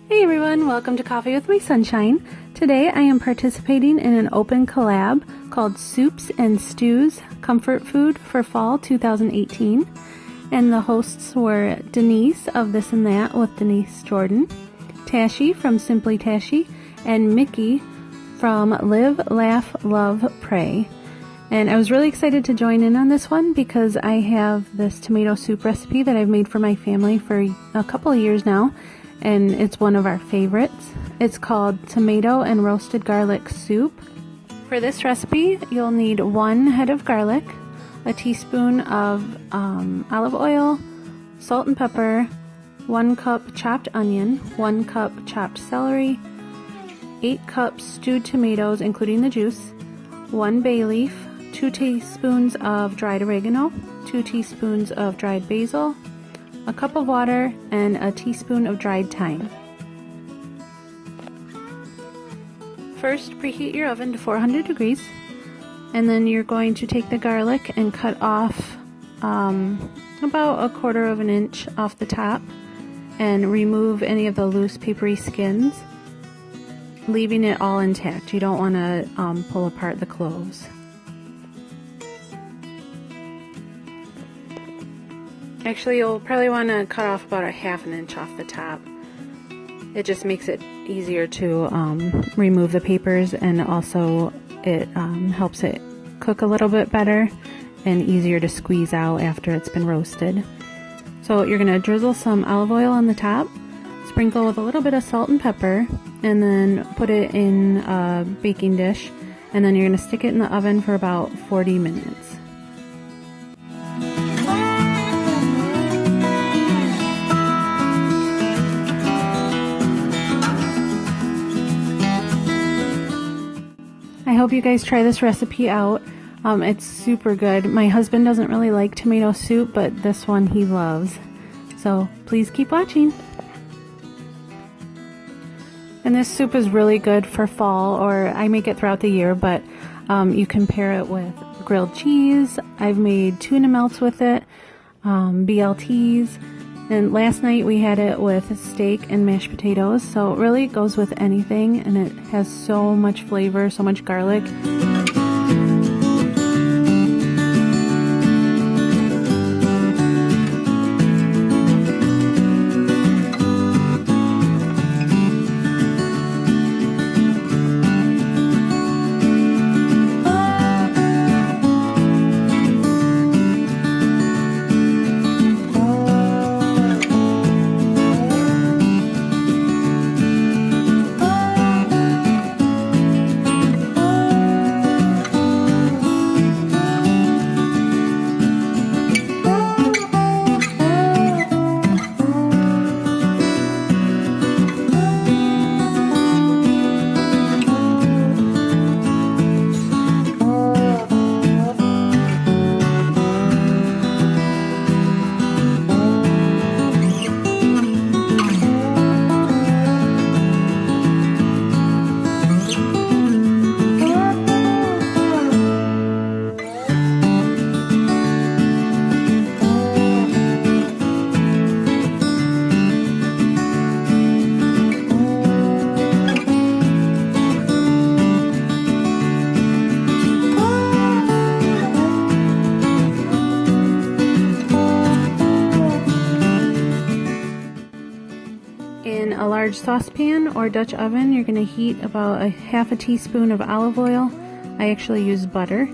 Hey everyone, welcome to Coffee with My Sunshine. Today I am participating in an open collab called SOUPS and STEWS Comfort Food for Fall 2018. And the hosts were Denise of This and That with Denise Jordan, Tashi from Simply Tashi, and Micky from Live, Laugh, Love, Pray. And I was really excited to join in on this one because I have this tomato soup recipe that I've made for my family for a couple of years now. And it's one of our favorites. It's called Tomato and Roasted Garlic Soup. For this recipe, you'll need 1 head of garlic, a teaspoon of olive oil, salt and pepper, 1 cup chopped onion, 1 cup chopped celery, 8 cups stewed tomatoes including the juice, 1 bay leaf, 2 teaspoons of dried oregano, 2 teaspoons of dried basil, a cup of water, and a teaspoon of dried thyme. First, preheat your oven to 400 degrees, and then you're going to take the garlic and cut off about 1/4 of an inch off the top and remove any of the loose papery skins, leaving it all intact. You don't want to pull apart the cloves. Actually, you'll probably want to cut off about 1/2 inch off the top. It just makes it easier to remove the papers, and also it helps it cook a little bit better and easier to squeeze out after it's been roasted. So you're going to drizzle some olive oil on the top, sprinkle with a little bit of salt and pepper, and then put it in a baking dish, and then you're going to stick it in the oven for about 40 minutes. I hope you guys try this recipe out. It's super good. My husband doesn't really like tomato soup, but this one he loves. So please keep watching. And this soup is really good for fall, or I make it throughout the year, but you can pair it with grilled cheese. I've made tuna melts with it, BLTs, and last night we had it with steak and mashed potatoes, so it really goes with anything, and it has so much flavor, so much garlic. In a large saucepan or Dutch oven, you're going to heat about 1/2 teaspoon of olive oil. I actually use butter.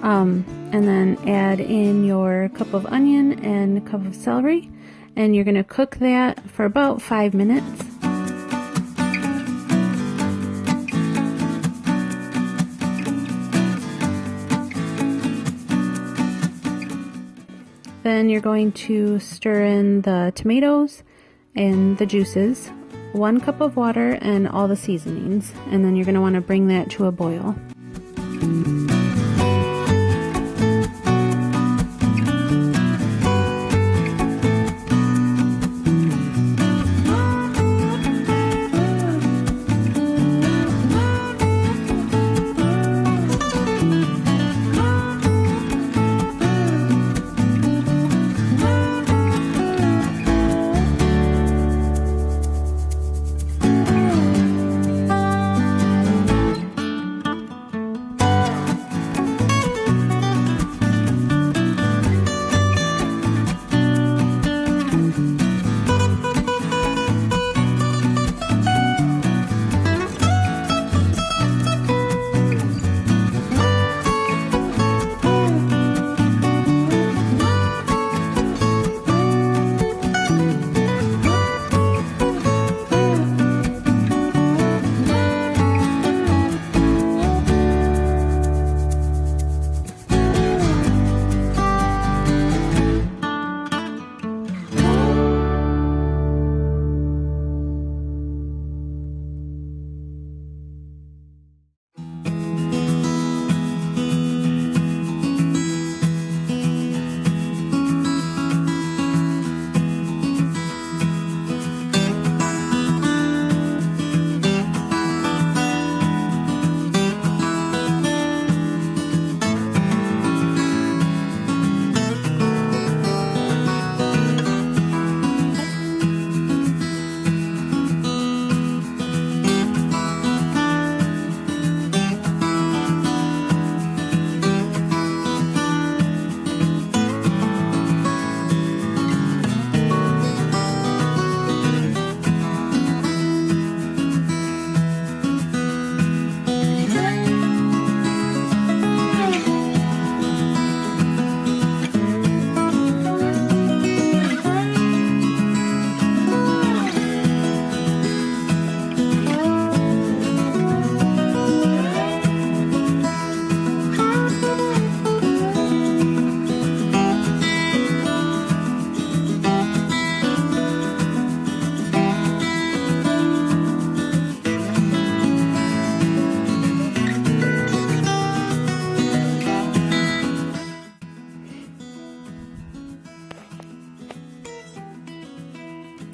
And then add in your cup of onion and a cup of celery. And you're going to cook that for about 5 minutes. Then you're going to stir in the tomatoes and the juices, 1 cup of water, and all the seasonings, and then you're going to want to bring that to a boil.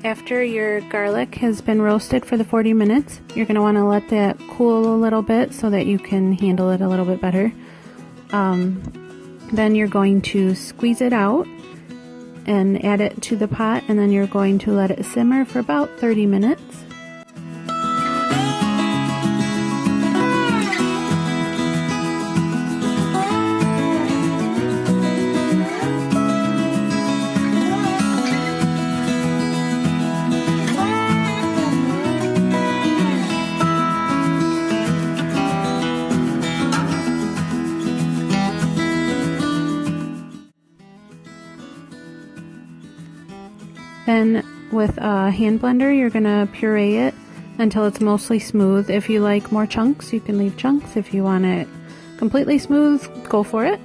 After your garlic has been roasted for the 40 minutes, you're going to want to let that cool a little bit so that you can handle it a little bit better. Then you're going to squeeze it out and add it to the pot, and then you're going to let it simmer for about 30 minutes. Then with a hand blender, you're going to puree it until it's mostly smooth. If you like more chunks, you can leave chunks. If you want it completely smooth, go for it.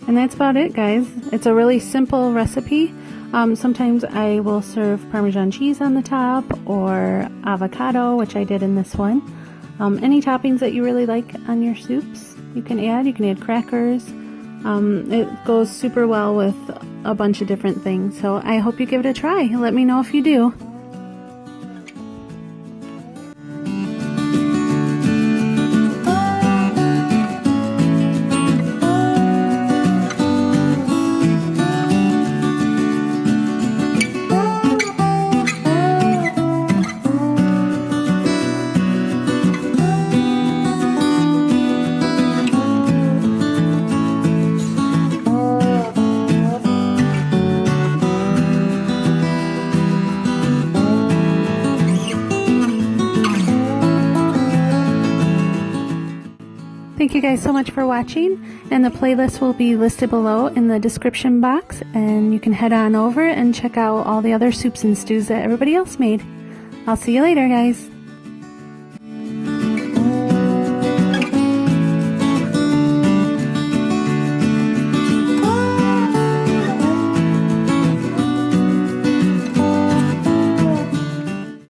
And that's about it, guys. It's a really simple recipe. Sometimes I will serve Parmesan cheese on the top or avocado, which I did in this one. Any toppings that you really like on your soups, you can add. You can add crackers. It goes super well with a bunch of different things. So I hope you give it a try. Let me know if you do. Thank you guys so much for watching, and the playlist will be listed below in the description box, and you can head on over and check out all the other soups and stews that everybody else made. I'll see you later, guys.